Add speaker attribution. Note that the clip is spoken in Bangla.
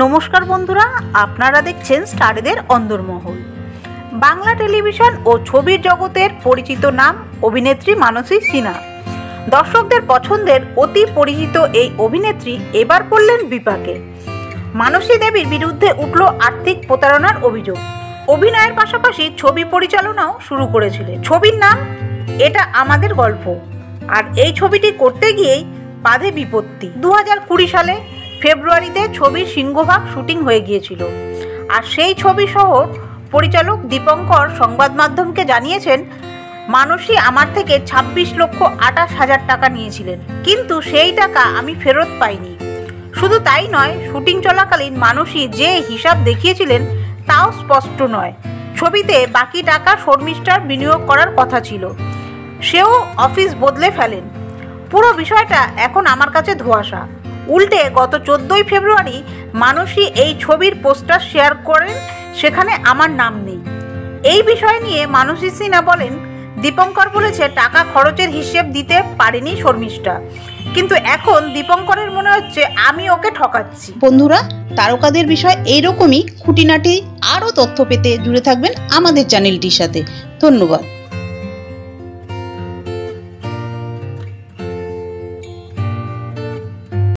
Speaker 1: নমস্কার বন্ধুরা, আপনারা দেখছেন স্টারদের অন্দরমহল। বাংলা টেলিভিশন ও ছবির জগতের পরিচিত নাম অভিনেত্রী মানসী সিনহা। দর্শকদের পছন্দের অতি পরিচিত এই অভিনেত্রী এবার পড়লেন বিপাকে। মানসী দেবীর বিরুদ্ধে উঠল আর্থিক প্রতারণার অভিযোগ। অভিনয়ের পাশাপাশি ছবি পরিচালনাও শুরু করেছিলেন। ছবির নাম এটা আমাদের গল্প। আর এই ছবিটি করতে গিয়েই বাধে বিপত্তি। 2020 সালে ফেব্রুয়ারিতে ছবির সিংহভাগ শুটিং হয়ে গিয়েছিল। আর সেই ছবি সহ পরিচালক দীপঙ্কর সংবাদ মাধ্যমকে জানিয়েছেন, মানসী আমার থেকে 26,28,000 টাকা নিয়েছিলেন, কিন্তু সেই টাকা আমি ফেরত পাইনি। শুধু তাই নয়, শুটিং চলাকালীন মানসী যে হিসাব দেখিয়েছিলেন তাও স্পষ্ট নয়। ছবিতে বাকি টাকা শর্মিষ্ঠার বিনিয়োগ করার কথা ছিল, সেও অফিস বদলে ফেলেন। পুরো বিষয়টা এখন আমার কাছে ধোঁয়াশা। উল্টে গত 14 ফেব্রুয়ারি মানসী এই ছবির পোস্টার শেয়ার করেন, সেখানে আমার নাম নেই। এই বিষয় নিয়ে মানসী সিনহা বলেন, দীপঙ্কর বলেছে টাকা খরচের হিসেব দিতে পারেনি শর্মিষ্ঠা, কিন্তু এখন দীপঙ্করের মনে হচ্ছে আমি ওকে ঠকাচ্ছি।
Speaker 2: বন্ধুরা, তারকাদের বিষয় এইরকমই খুঁটিনাটি আরও তথ্য পেতে জুড়ে থাকবেন আমাদের চ্যানেলটির সাথে। ধন্যবাদ।